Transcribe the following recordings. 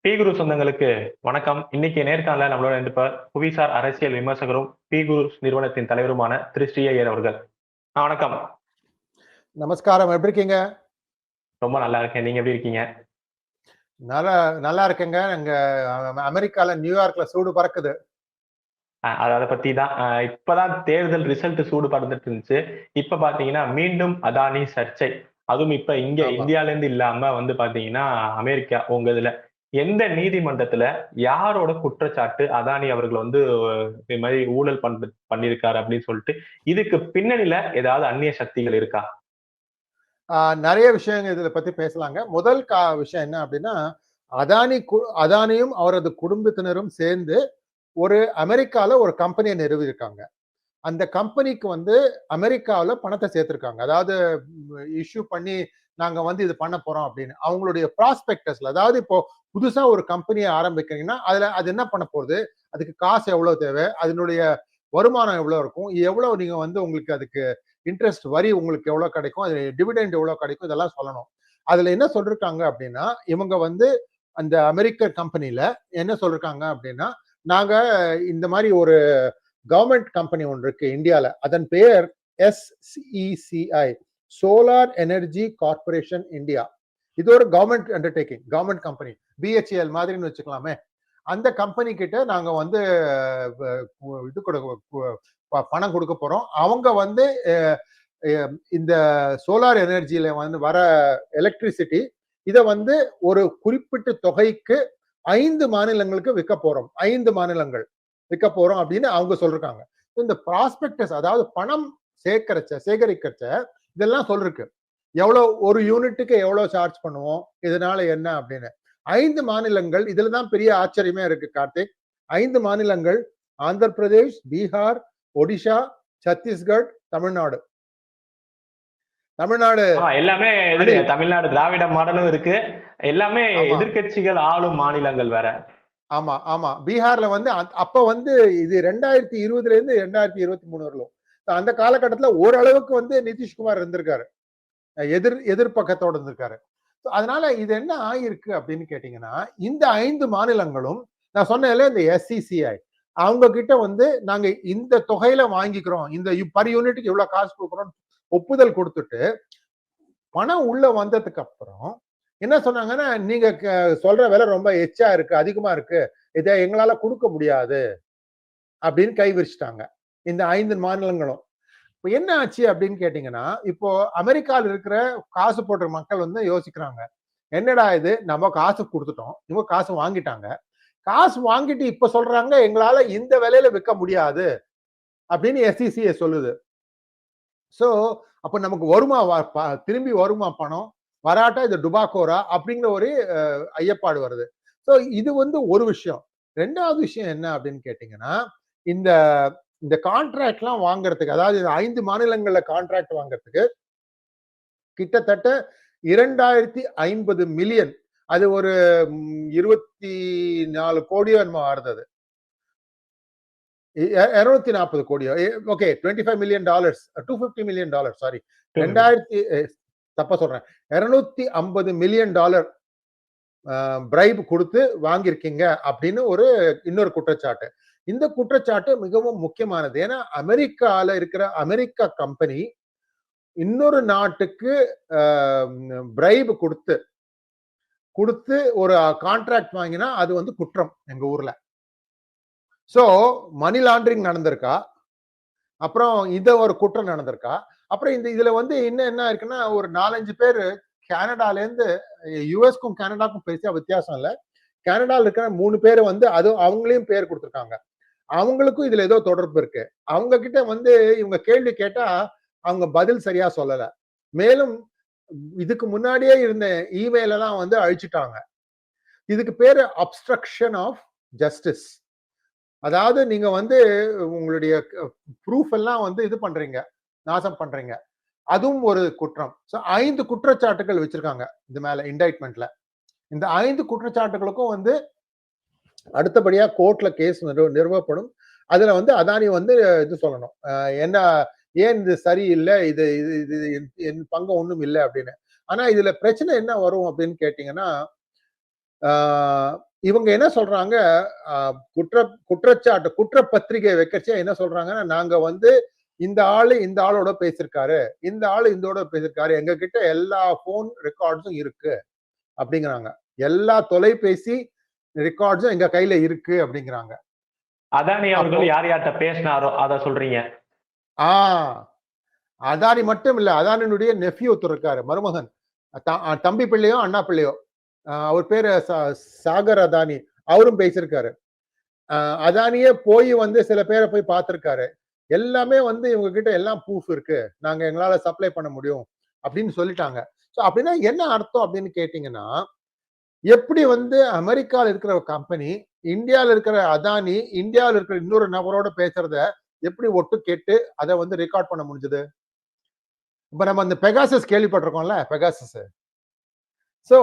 B குரு சொந்தங்களுக்கு வணக்கம். இன்னைக்கு நேர்காணல நம்மளோட இருப்பவர் புவிசார் அரசியல் விமர்சகரும் பி குரு நிறுவனத்தின் தலைவருமான திரு ஸ்ரீ ஐயர் அவர்கள். வணக்கம். நமஸ்காரம். எப்படி இருக்கீங்க? ரொம்ப நல்லா இருக்கேன். நீங்க எப்படி இருக்கீங்க? நல்லா நல்லா இருக்கேங்க. அங்க அமெரிக்கால நியூயார்க்ல சூடு பறக்குது. அத பத்தி தான் இப்பதான் தேர்தல் ரிசல்ட் சூடு பறந்துட்டு இருந்துச்சு. இப்ப பாத்தீங்கன்னா மீண்டும் அதானி சர்ச்சை. அதுவும் இப்ப இங்க ஆமா. இந்தியால இருந்து இல்லாம பாத்தீங்கன்னா அமெரிக்கா உங்க இதுல எந்த நீதிமன்றத்துல யாரோட குற்றச்சாட்டு அதானி அவர்கள் இது மாதிரி ஊழல் பண்ணிருக்காரு அப்படின்னு சொல்லிட்டு இதுக்கு பின்னணியில ஏதாவது அந்நிய சக்திகள் இருக்கா? நிறைய விஷயங்கள் இதில பத்தி பேசலாங்க. முதல் விஷயம் என்ன அப்படின்னா, அதானியும் அவரது குடும்பத்தினரும் சேர்ந்து ஒரு அமெரிக்கால ஒரு கம்பெனியை நிறுவியிருக்காங்க. அந்த கம்பெனிக்கு அமெரிக்காவுல பணத்தை சேர்த்திருக்காங்க. அதாவது இஷ்யூ பண்ணி நாங்க இது பண்ண போறோம் அப்படின்னு. அவங்களுடைய ப்ராஸ்பெக்டஸ்ல, அதாவது இப்போ புதுசா ஒரு கம்பெனியை ஆரம்பிக்கிறீங்கன்னா, அது என்ன பண்ண போகுது? அதுக்கு காசு எவ்வளவு தேவை? அதனுடைய வருமானம் எவ்வளவு இருக்கும்? எவ்வளவு நீங்க உங்களுக்கு அதுக்கு இன்ட்ரெஸ்ட் வரி உங்களுக்கு எவ்வளவு கிடைக்கும்? அது டிவிடெண்ட் எவ்வளவு கிடைக்கும்? இதெல்லாம் சொல்லணும். அதுல என்ன சொல்லிருக்காங்க அப்படின்னா, இவங்க அந்த அமெரிக்க கம்பெனில என்ன சொல்லிருக்காங்க அப்படின்னா, நாங்க இந்த மாதிரி ஒரு கவர்மெண்ட் கம்பெனி ஒன்று இருக்கு இந்தியால. அதன் பெயர் SECI, solar energy corporation India. இது ஒரு government undertaking, government company, BHEL மாதிரின்னு வச்சுக்கலாமே. அந்த கம்பெனி கிட்ட நாங்க இது பணம் கொடுக்க போறோம். அவங்க இந்த சோலார் எனர்ஜியில வர எலக்ட்ரிசிட்டி இதை ஒரு குறிப்பிட்ட தொகைக்கு 5 மாநிலங்களுக்கு விற்க போறோம். 5 மாநிலங்கள் விற்க போறோம் அப்படின்னு அவங்க சொல்றாங்க. இந்த ப்ராஸ்பெக்டஸ், அதாவது பணம் சேகரிக்கச்ச இதெல்லாம் சொல்லிருக்கு. எவ்வளவு ஒரு யூனிட்டுக்கு எவ்வளவு சார்ஜ் பண்ணுவோம், இதனால என்ன அப்படின்னு. 5 மாநிலங்கள், இதுலதான் பெரிய ஆச்சரியமே இருக்கு கார்த்திக். 5 மாநிலங்கள்: ஆந்திர பிரதேஷ், பீகார், ஒடிஷா, சத்தீஸ்கர், தமிழ்நாடு. எல்லாமே தமிழ்நாடு திராவிட மாடலும் இருக்கு. எல்லாமே எதிர்கட்சிகள் ஆளும் மாநிலங்கள் வேற. ஆமா ஆமா. பீகார்ல அப்ப இது 2020 இருந்து 2023 வரலும் அந்த காலகட்டத்துல ஓரளவுக்கு நிதிஷ்குமார் இருந்திருக்காரு, எதிர்பக்கத்தோட இருந்திருக்காரு. அதனால இது என்ன ஆயிருக்கு அப்படின்னு கேட்டீங்கன்னா, இந்த 5 மாநிலங்களும் நான் சொன்னேன்ல, இந்த SECI அவங்க கிட்ட நாங்க இந்த தொகையில வாங்கிக்கிறோம், இந்த பர் யூனிட்டுக்கு இவ்வளவு காசு கொடுக்குறோம் ஒப்புதல் கொடுத்துட்டு, பணம் உள்ள வந்ததுக்கு அப்புறம் என்ன சொன்னாங்கன்னா, நீங்க சொல்ற விலை ரொம்ப எச்சா இருக்கு, அதிகமா இருக்கு, இதை எங்களால கொடுக்க முடியாது அப்படின்னு கை விரிச்சிட்டாங்க இந்த 5 மாநிலங்களும். இப்போ என்ன ஆச்சு அப்படின்னு கேட்டீங்கன்னா, இப்போ அமெரிக்காவில் இருக்கிற காசு போடுற மக்கள் யோசிக்கிறாங்க, என்னடா இது, நம்ம காசு கொடுத்துட்டோம், இவங்க காசு வாங்கிட்டாங்க, காசு வாங்கிட்டு இப்ப சொல்றாங்க எங்களால இந்த விலையில விற்க முடியாது அப்படின்னு SECI சொல்லுது. சோ அப்ப நமக்கு வருமா, திரும்பி வருமா பணம், வராட்டா இது டுபாக்கோரா அப்படிங்கிற ஒரு ஐயப்பாடு வருது. சோ இது ஒரு விஷயம். ரெண்டாவது விஷயம் என்ன அப்படின்னு கேட்டீங்கன்னா, இந்த இந்த கான்ட்ராக்ட் எல்லாம் வாங்குறதுக்கு, அதாவது 5 மாநிலங்கள்ல கான்ட்ராக்ட் வாங்குறதுக்கு கிட்டத்தட்ட 2050 மில்லியன், அது ஒரு 24 கோடியோ என்னமோ ஆறுது. 240 கோடியோ, okay, $25 million, $250 million, sorry, 250 million bribe கொடுத்து வாங்கியிருக்கீங்க அப்படின்னு இன்னொரு குற்றச்சாட்டு. இந்த குற்றச்சாட்டு மிகவும் முக்கியமானது. ஏன்னா அமெரிக்கால இருக்கிற அமெரிக்கா கம்பெனி இன்னொரு நாட்டுக்கு பிரைப் கொடுத்து ஒரு கான்ட்ராக்ட் வாங்கினா அது குற்றம் எங்க ஊர்ல. சோ மணி லாண்டரிங் நடந்திருக்கா, அப்புறம் இந்த ஒரு குற்றம் நடந்திருக்கா, அப்புறம் இதுல என்ன இருக்குன்னா, ஒரு 4-5 பேர் கனடால இருந்து, யுஎஸ்க்கும் கனடாக்கும் பெருசா வித்தியாசம் இல்ல, கனடால இருக்கிற 3 பேர் அது அவங்களையும் பேர் கொடுத்திருக்காங்க. அவங்களுக்கும் இதுல ஏதோ தொடர்பு இருக்கு. அவங்க கிட்ட இவங்க கேள்வி கேட்டா அவங்க பதில் சரியா சொல்லல. மேலும் இதுக்கு முன்னாடியே இருந்த இமெயில் எல்லாம் அழிச்சிட்டாங்க. இதுக்கு பேரு அப்ஸ்ட்ரக்ஷன் ஆஃப் ஜஸ்டிஸ். அதாவது நீங்க உங்களுடைய ப்ரூஃப் எல்லாம் இது பண்றீங்க, நாசம் பண்றீங்க, அதுவும் ஒரு குற்றம். 5 குற்றச்சாட்டுகள் வச்சிருக்காங்க இது மேல இண்டைட்மெண்ட்ல. இந்த 5 குற்றச்சாட்டுகளுக்கும் அடுத்தபடியா கோர்ட்ல கேஸ் நிறுவப்படும். அதுல அதானி இது சொல்லணும், என்ன, ஏன் இது சரியில்லை, இது என் பங்கு ஒண்ணும் இல்லை அப்படின்னு. ஆனா இதுல பிரச்சனை என்ன வரும் அப்படின்னு கேட்டீங்கன்னா, இவங்க என்ன சொல்றாங்க, குற்றச்சாட்டு குற்றப்பத்திரிகை வைக்கச்சே என்ன சொல்றாங்கன்னா, நாங்க வந்து இந்த ஆளு இந்த ஆளோட பேசியிருக்காரு, இந்த ஆளு இந்தோட பேசியிருக்காரு, எங்க கிட்ட எல்லா போன் ரெக்கார்ட்ஸும் இருக்கு அப்படிங்கிறாங்க. எல்லா தொலைபேசி ரெக்கார்ட்ஸும் எங்க கையில இருக்கு அப்படிங்கிறாங்க. அதானி அப்போ அவர்கள் யார் யார்கிட்ட பேசினாரோ அத சொல்றீங்க. ஆ அதானி மட்டும் இல்ல, அதானியுடைய நெஃப்யூ ஒருத்தர் இருக்காரு, மருமகன். தம்பி பிள்ளையோ அண்ணா பிள்ளையோ, அவர் பேரு சாகர் அதானி, அவரும் பேசியிருக்காரு. அதானியே போய் வந்து சில பேரை போய் பார்த்திருக்காரு. எல்லாமே வந்து இவங்க கிட்ட எல்லாம் ப்ரூஃப் இருக்கு, நாங்க எங்களால சப்ளை பண்ண முடியும் அப்படின்னு சொல்லிட்டாங்க. ஸோ அப்படின்னா என்ன அர்த்தம் அப்படின்னு கேட்டீங்கன்னா, எப்படி வந்து அமெரிக்கால இருக்கிற ஒரு கம்பெனி, இந்தியால இருக்கிற அதானி, இந்தியால இருக்கிற இன்னொரு நபரோட பேசுறத எப்படி ஒட்டு கேட்டு அதை வந்து ரெக்கார்ட் பண்ண முடிஞ்சது? இப்ப நம்ம அந்த பெகாசஸ் கேள்விப்பட்டிருக்கோம்ல, பெகாசஸ். சோ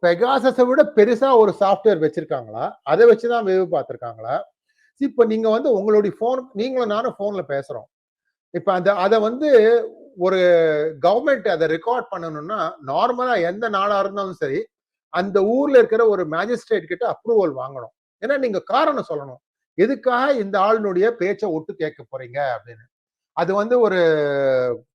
பெகாசஸை விட பெருசா ஒரு சாஃப்ட்வேர் வச்சிருக்காங்களா? அதை வச்சுதான் வேவு பார்த்திருக்காங்களா? இப்ப நீங்க வந்து உங்களுடைய போன், நீங்களும் நானும் போன்ல பேசுறோம். இப்ப அத வந்து ஒரு கவர்மெண்ட் அதை ரெக்கார்ட் பண்ணணும்னா, நார்மலா எந்த நாடா இருந்தாலும் சரி, அந்த ஊர்ல இருக்கிற ஒரு மேஜிஸ்ட்ரேட் கிட்ட அப்ரூவல் வாங்கணும். ஏன்னா நீங்க காரணம் சொல்லணும், எதுக்காக இந்த ஆளுனுடைய பேச்சை ஒட்டு கேட்க போறீங்க அப்படின்னு. அது வந்து ஒரு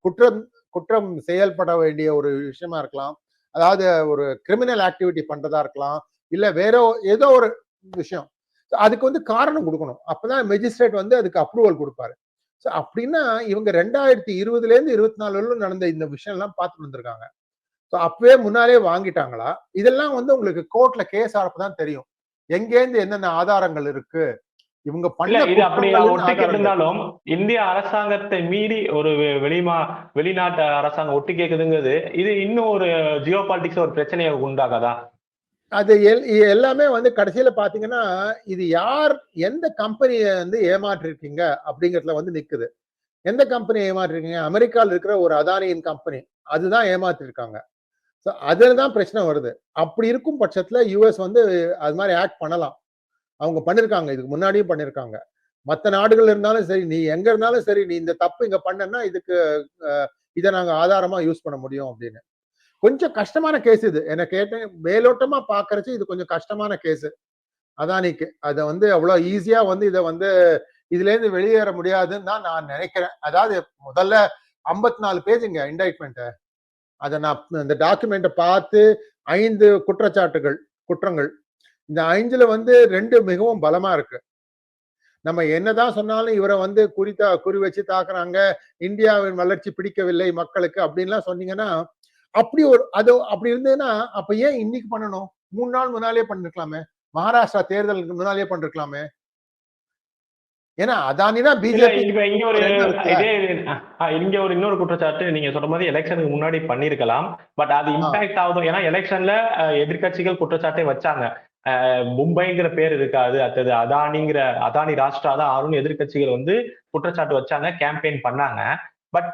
குற்றம் குற்றம் செயல்பட வேண்டிய ஒரு விஷயமா இருக்கலாம், அதாவது ஒரு கிரிமினல் ஆக்டிவிட்டி பண்றதா இருக்கலாம், இல்ல வேற ஏதோ ஒரு விஷயம். அதுக்கு வந்து காரணம் கொடுக்கணும், அப்பதான் மெஜிஸ்ட்ரேட் வந்து அதுக்கு அப்ரூவல் கொடுப்பாரு. அப்படின்னா இவங்க 2020ல இருந்து 24 நடந்த இந்த விஷயம் எல்லாம் பார்த்துட்டு வந்திருக்காங்க. அப்பவே முன்னாலே வாங்கிட்டாங்களா? இதெல்லாம் வந்து உங்களுக்கு கோர்ட்ல கேஸ் ஆறப்பதான் தெரியும், எங்கேருந்து என்னென்ன ஆதாரங்கள் இருக்கு, இவங்க இல்ல பண்ண இது அப்படி குற்றங்களின் ஒட்டு ஆதாரங்கள். கேட்டிருந்தாலும் இந்திய அரசாங்கத்தை மீறி ஒரு வெளிநாட்டு அரசாங்கம் ஒட்டு கேக்குதுங்கிறது இது இன்னும் ஒரு ஜியோ பாலிடிக்ஸ் ஒரு பிரச்சனையை உண்டாகாதா? அது எல்லாமே வந்து கடைசியில பாத்தீங்கன்னா, இது யார் எந்த கம்பெனியை வந்து ஏமாற்றிருக்கீங்க அப்படிங்கறதுல வந்து நிக்குது. எந்த கம்பெனி ஏமாற்றிருக்கீங்க? அமெரிக்கால இருக்கிற ஒரு அதானியின் கம்பெனி, அதுதான் ஏமாத்திருக்காங்க. அதுலதான் பிரச்சனை வருது. அப்படி இருக்கும் பட்சத்துல யுஎஸ் வந்து அது மாதிரி ஆக்ட் பண்ணலாம். அவங்க பண்ணிருக்காங்க, இதுக்கு முன்னாடியும் பண்ணிருக்காங்க. மத்த நாடுகள் இருந்தாலும் சரி, நீ எங்க இருந்தாலும் சரி, நீ இந்த தப்பு இங்க பண்ணனா இதுக்கு இதை நாங்க ஆதாரமா யூஸ் பண்ண முடியும் அப்படின்னு. கொஞ்சம் கஷ்டமான கேஸ் இது. என்ன கேட்டேன், மேலோட்டமா பாக்குறச்சு இது கொஞ்சம் கஷ்டமான கேஸ் அதானிக்கு. அதை வந்து அவ்வளவு ஈஸியா வந்து இதை வந்து இதுல இருந்து வெளியேற முடியாதுன்னு தான் நான் நினைக்கிறேன். அதாவது முதல்ல 54 பேஜுங்க இண்டைட்மெண்ட். அதை நான் இந்த டாக்குமெண்ட்டை பார்த்து 5 குற்றங்கள். இந்த 5ல வந்து 2 மிகவும் பலமா இருக்கு. நம்ம என்னதான் சொன்னாலும் இவரை வந்து குறி வச்சு தாக்குறாங்க, இந்தியாவின் வளர்ச்சி பிடிக்கவில்லை மக்களுக்கு அப்படின்லாம் சொன்னீங்கன்னா, அப்படி இருந்ததுன்னா அப்ப ஏன் இன்னைக்கு பண்ணணும்? 3 நாள் முன்னாலே பண்ணிருக்கலாமே, மகாராஷ்டிரா தேர்தலுக்கு முன்னாலே பண்ணிருக்கலாமே. ஏன்னா அதானி தான் பிஜேபி. இங்க ஒரு இன்னொரு குற்றச்சாட்டு நீங்க சொல்ற மாதிரி எலெக்ஷனுக்கு முன்னாடி பண்ணிருக்கலாம். பட் அது இம்பாக்ட் ஆகுது. ஏன்னா எலெக்ஷன்ல எதிர்கட்சிகள் குற்றச்சாட்டை வச்சாங்க. மும்பைங்கிற பேர் இருக்காது, அடுத்தது அதானி ராஷ்டிரா தான் ஆறும் எதிர்கட்சிகள் வந்து குற்றச்சாட்டு வச்சாங்க, கேம்பெயின் பண்ணாங்க. பட்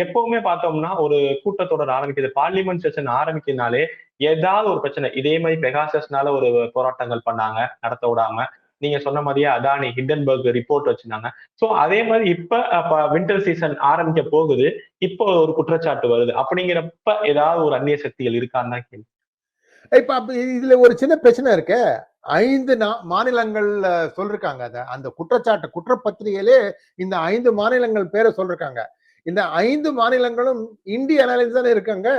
எப்பவுமே பார்த்தோம்னா ஒரு கூட்டத்தொடர் ஆரம்பிக்குது, பார்லிமெண்ட் செஷன் ஆரம்பிக்கிறதுனாலே ஏதாவது ஒரு பிரச்சனை. இதே மாதிரி பெகாசஸ்னால ஒரு போராட்டங்கள் பண்ணாங்க, நடத்த விடாம. நீங்க சொன்ன மாதிரியே அதானி ஹிண்டன்பர்க் ரிப்போர்ட் வச்சிருந்தாங்க. சோ அதே மாதிரி இப்ப வின்டர் சீசன் ஆரம்பிக்க போகுது, இப்போ ஒரு குற்றச்சாட்டு வருது. அப்படிங்கிறப்ப ஏதாவது ஒரு அந்நிய சக்திகள் இருக்கான்னு தான் கேள்வி. இப்ப இதுல ஒரு சின்ன பிரச்சனை இருக்கு. 5 மாநிலங்கள் சொல்லிருக்காங்க. அந்த குற்றப்பத்திரிகையிலே இந்த 5 மாநிலங்கள் பேரை சொல்லிருக்காங்க. இந்த 5 மாநிலங்களும் இந்திய அனாலிசிஸ் தானே இருக்காங்க.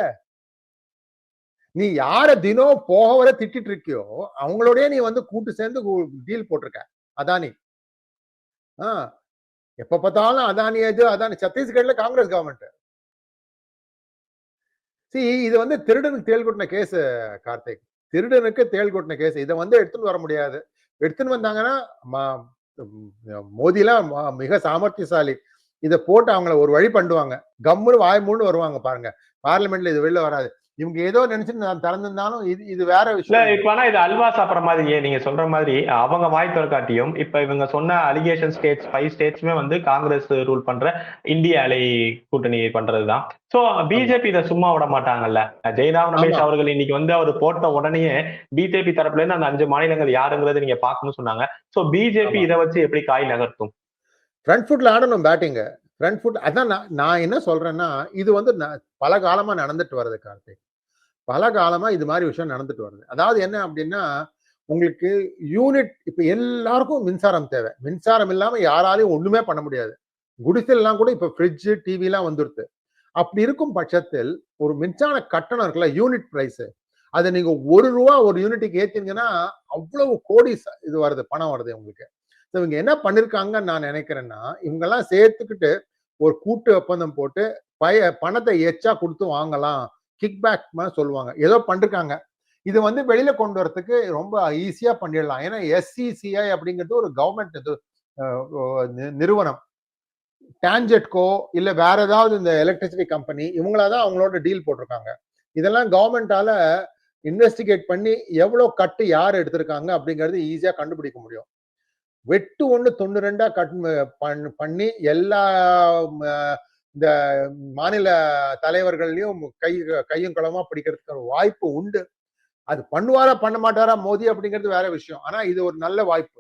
நீ யார தினம் போக வர திட்டிட்டு இருக்கியோ அவங்களோடய நீ வந்து கூட்டு சேர்ந்து டீல் போட்டிருக்க அதானி. எப்ப பார்த்தாலும் அதானி சத்தீஸ்கர்ல காங்கிரஸ் கவர்மெண்ட். இது வந்து திருடனுக்கு தேள் கொட்டின கேஸ் கார்த்திக். திருடனுக்கு தேள் கொட்டின கேஸ். இதை வந்து எடுத்துன்னு வர முடியாது. எடுத்துன்னு வந்தாங்கன்னா மோடி எல்லாம் மிக சாமர்த்தியசாலி. இதை போட்டு அவங்கள ஒரு வழி பண்ணுவாங்க. கம்முன்னு வாய் மூணு வருவாங்க பாருங்க. பார்லிமெண்ட்ல இது வெளில வராது. இவங்க ஏதோ நினைச்சுட்டு நான் திறந்திருந்தாலும் இது வேற விஷயம். இப்ப ஆனா இது அல்வா சாப்பிடுற மாதிரியே நீங்க சொல்ற மாதிரி அவங்க வாய் திறக்காட்டியும் இப்ப இவங்க சொன்ன அலிகேஷன் ஸ்டேட்ஸ் 5 ஸ்டேட்ஸ்மே வந்து காங்கிரஸ் ரூல் பண்ற இந்திய அலை கூட்டணி பண்றதுதான். சோ பிஜேபி இதை சும்மா விட மாட்டாங்கல்ல. ஜெயராம் ரமேஷ் அவர்கள் இன்னைக்கு வந்து அவர் போட்ட உடனே பிஜேபி தரப்புல இருந்து அந்த 5 மாநிலங்கள் யாருங்கிறது நீங்க பாக்கணும்னு சொன்னாங்க. சோ பிஜேபி இதை வச்சு எப்படி காய் நகர்த்தும்? ஃப்ரண்ட் ஃபுட்ல ஆடணும் பேட்டிங். Front food. அதான் நான் என்ன சொல்றேன்னா, இது வந்து பல காலமா நடந்துட்டு வருது கார்த்திக். பல காலமா இது மாதிரி விஷயம் நடந்துட்டு வருது. அதாவது என்ன அப்படின்னா, உங்களுக்கு யூனிட் இப்ப எல்லாருக்கும் மின்சாரம் தேவை. மின்சாரம் இல்லாம யாராலையும் ஒண்ணுமே பண்ண முடியாது. குடிசைலாம் கூட இப்ப ஃப்ரிட்ஜ், டிவி எல்லாம் வந்துருது. அப்படி இருக்கும் பட்சத்தில் ஒரு மின்சார கட்டணம் இருக்குல்ல, யூனிட் பிரைஸ், அதை நீங்க ₹1 ஒரு யூனிட்டுக்கு ஏத்தீங்கன்னா அவ்வளவு கோடி இது வருது, பணம் வருது உங்களுக்கு. இவங்க என்ன பண்ணிருக்காங்கன்னு நான் நினைக்கிறேன்னா, இவங்க எல்லாம் சேர்த்துக்கிட்டு ஒரு கூட்டு ஒப்பந்தம் போட்டு பணத்தை எச்சா கொடுத்து வாங்கலாம், கிக் பேக் சொல்லுவாங்க, ஏதோ பண்ணிருக்காங்க. இது வந்து வெளியில கொண்டு வரதுக்கு ரொம்ப ஈஸியா பண்ணிடலாம். ஏன்னா SCCI அப்படிங்கிறது ஒரு கவர்மெண்ட் இது நிறுவனம். டான்ஜெட்கோ இல்ல வேற ஏதாவது இந்த எலக்ட்ரிசிட்டி கம்பெனி இவங்களாதான் அவங்களோட டீல் போட்டிருக்காங்க. இதெல்லாம் கவர்மெண்டால இன்வெஸ்டிகேட் பண்ணி எவ்வளவு கட்டு யார் எடுத்திருக்காங்க அப்படிங்கிறது ஈஸியா கண்டுபிடிக்க முடியும். வெட்டு 1.92 கட் பண்ணி எல்லா இந்த மாநில தலைவர்களையும் கையும் களமா பிடிக்கிறதுக்கு வாய்ப்பு உண்டு. அது பண்ணுவாரா பண்ண மாட்டாரா மோடி அப்படிங்கிறது வேற விஷயம். ஆனா இது ஒரு நல்ல வாய்ப்பு.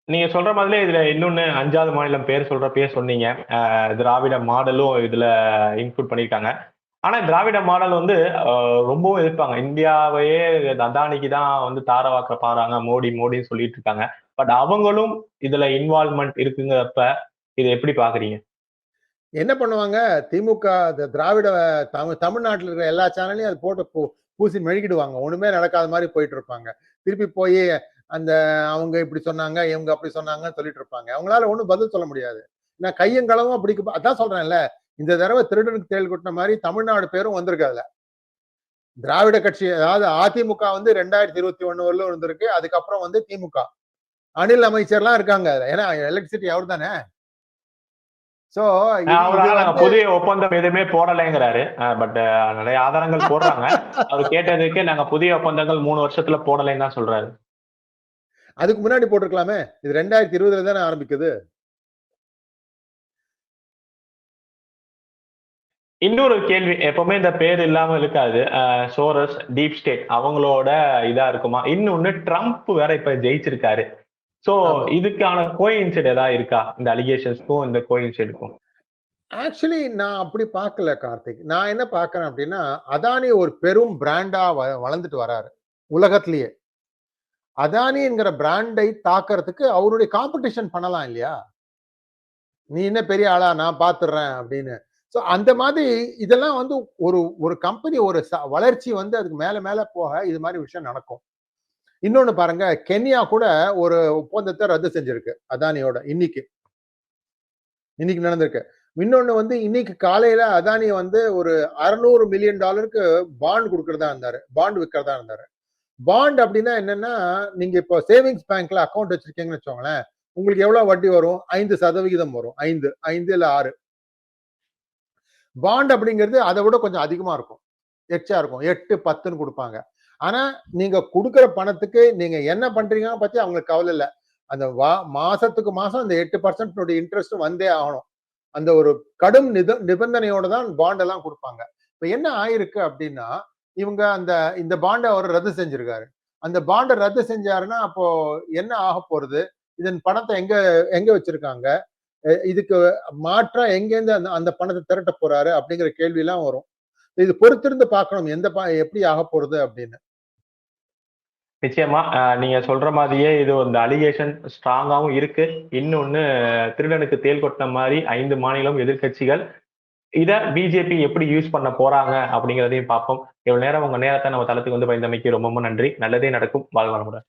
நீங்க சொல்ற மாதிரியே இதுல இன்னொன்னு 5வது மாநிலம் பேர் சொல்றப்பயே சொன்னீங்க. திராவிட மாடலும் இதுல இன்க்ளூட் பண்ணிருக்காங்க. ஆனா திராவிட மாடல் வந்து ரொம்பவும் எதிர்ப்பாங்க. இந்தியாவையே அதானிக்கு தான் வந்து தாரவாக்க பாருங்க மோடி மோடின்னு சொல்லிட்டு இருக்காங்க. பட் அவங்களும் இதுல இன்வால்வ்மெண்ட் இருக்குங்கிறப்ப இதை எப்படி பாக்குறீங்க? என்ன பண்ணுவாங்க திமுக, திராவிட தமிழ்நாட்டில் இருக்கிற எல்லா சேனலையும் அது போட்டு பூசி மெழுகிடுவாங்க. ஒண்ணுமே நடக்காத மாதிரி போயிட்டு இருப்பாங்க. திருப்பி போய் அந்த அவங்க இப்படி சொன்னாங்க, இவங்க அப்படி சொன்னாங்கன்னு சொல்லிட்டு இருப்பாங்க. அவங்களால ஒண்ணும் பதில் சொல்ல முடியாது. நான் கையங்களவும் அப்படி அதான் சொல்றேன்ல, இந்த தடவை திருடனுக்கு தேள் கொட்டின மாதிரி தமிழ்நாடு பேரும் வந்திருக்கு அதுல. திராவிட கட்சி, அதாவது அதிமுக வந்து 2021 வரலும் இருந்திருக்கு. அதுக்கப்புறம் வந்து திமுக அணில் அமைச்சர்லாம் இருக்காங்க. ஏன்னா எலக்ட்ரிசிட்டி அவர் தானே. புதிய ஒப்பந்தம் எதுவுமே போடலைங்கிறாரு. பட் நிறைய ஆதாரங்கள் போடுறாங்க. அவர் கேட்டதுக்கு நாங்க புதிய ஒப்பந்தங்கள் 3 வருஷத்துல போடலைன்னு தான் சொல்றாரு. அதுக்கு முன்னாடி போட்டிருக்கலாமே. இது 2020 தானே ஆரம்பிக்குது. இன்னொரு கேள்வி, எப்பவுமே இந்த பேர் இல்லாம இருக்காது. சோரஸ், டீப் ஸ்டேட் அவங்களோட இதா இருக்குமா? இன்னொன்னு ட்ரம்ப் வேற இப்ப ஜெயிச்சிருக்காரு. சோ இதுக்கான கோயின்சிட் ஏதாவது இருக்கா? இந்த அலிகேஷன்ஸ்க்கும் இந்த கோயின்சிடுக்கும்? ஆக்சுவலி நான் அப்படி பார்க்கல கார்த்திக். நான் என்ன பார்க்கறேன் அப்படின்னா, அதானி ஒரு பெரும் பிராண்டா வளர்ந்துட்டு வராரு உலகத்திலேயே. அதானி என்கிற பிராண்டை தாக்குறதுக்கு அவருடைய காம்படிஷன் பண்ணலாம் இல்லையா? நீ என்ன பெரிய ஆளா, நான் பாத்துறேன் அப்படின்னு. சோ அந்த மாதிரி இதெல்லாம் வந்து ஒரு ஒரு கம்பெனி ஒரு வளர்ச்சி வந்து அதுக்கு மேல மேல போக இது மாதிரி விஷயம் நடக்கும். இன்னொன்னு பாருங்க, கென்யா கூட ஒரு ஒப்பந்தத்தை ரத்து செஞ்சிருக்கு அதானியோட. இன்னைக்கு நடந்திருக்கு. இன்னொன்னு வந்து இன்னைக்கு காலையில அதானி வந்து ஒரு $600 மில்லியன் பாண்ட் கொடுக்கறதா இருந்தாரு, பாண்ட் விற்கிறதா இருந்தாரு. பாண்ட் அப்படின்னா என்னன்னா, நீங்க இப்போ சேவிங்ஸ் பேங்க்ல அக்கௌண்ட் வச்சிருக்கீங்கன்னு வச்சோங்களேன், உங்களுக்கு எவ்வளவு வட்டி வரும்? 5% வரும். 5 இல்ல 6. பாண்ட் அப்படிங்கிறது அதை விட கொஞ்சம் அதிகமா இருக்கும், எச்சா இருக்கும். 8, 10ன்னு கொடுப்பாங்க. ஆனா நீங்க கொடுக்கிற பணத்துக்கு நீங்க என்ன பண்றீங்கன்னு பத்தி அவங்களுக்கு கவலை இல்லை. அந்த மாசத்துக்கு மாசம் அந்த 8% இன்ட்ரெஸ்ட் வந்தே ஆகணும். அந்த ஒரு கடும் நிபந்தனையோட தான் பாண்ட் எல்லாம் கொடுப்பாங்க. இப்ப என்ன ஆயிருக்கு அப்படின்னா, இவங்க இந்த பாண்டை அவர் ரத்து செஞ்சிருக்காரு. அந்த பாண்டை ரத்து செஞ்சாருன்னா அப்போ என்ன ஆக போறது? இதன் பணத்தை எங்க வச்சிருக்காங்க? இதுக்கு மாற்றா எங்கேருந்து அந்த பணத்தை திரட்ட போறாரு அப்படிங்கிற கேள்வி எல்லாம் வரும். இது பொறுத்திருந்து பார்க்கணும் எப்படி ஆக போறது அப்படின்னு. நிச்சயமா நீங்க சொல்ற மாதிரியே இது இந்த அலிகேஷன் ஸ்ட்ராங்காவும் இருக்கு. இன்னொன்னு, திருடனுக்கு தேள் கொட்டின மாதிரி 5 மாநிலம் எதிர்கட்சிகள் இத பிஜேபி எப்படி யூஸ் பண்ண போறாங்க அப்படிங்கிறதையும் பார்ப்போம். இவ்வளவு நேரம் உங்க நேரத்தை நம்ம தளத்துக்கு வந்து பயந்தமைக்கு ரொம்ப நன்றி. நல்லதே நடக்கும். வாழ்க வளமுடன்.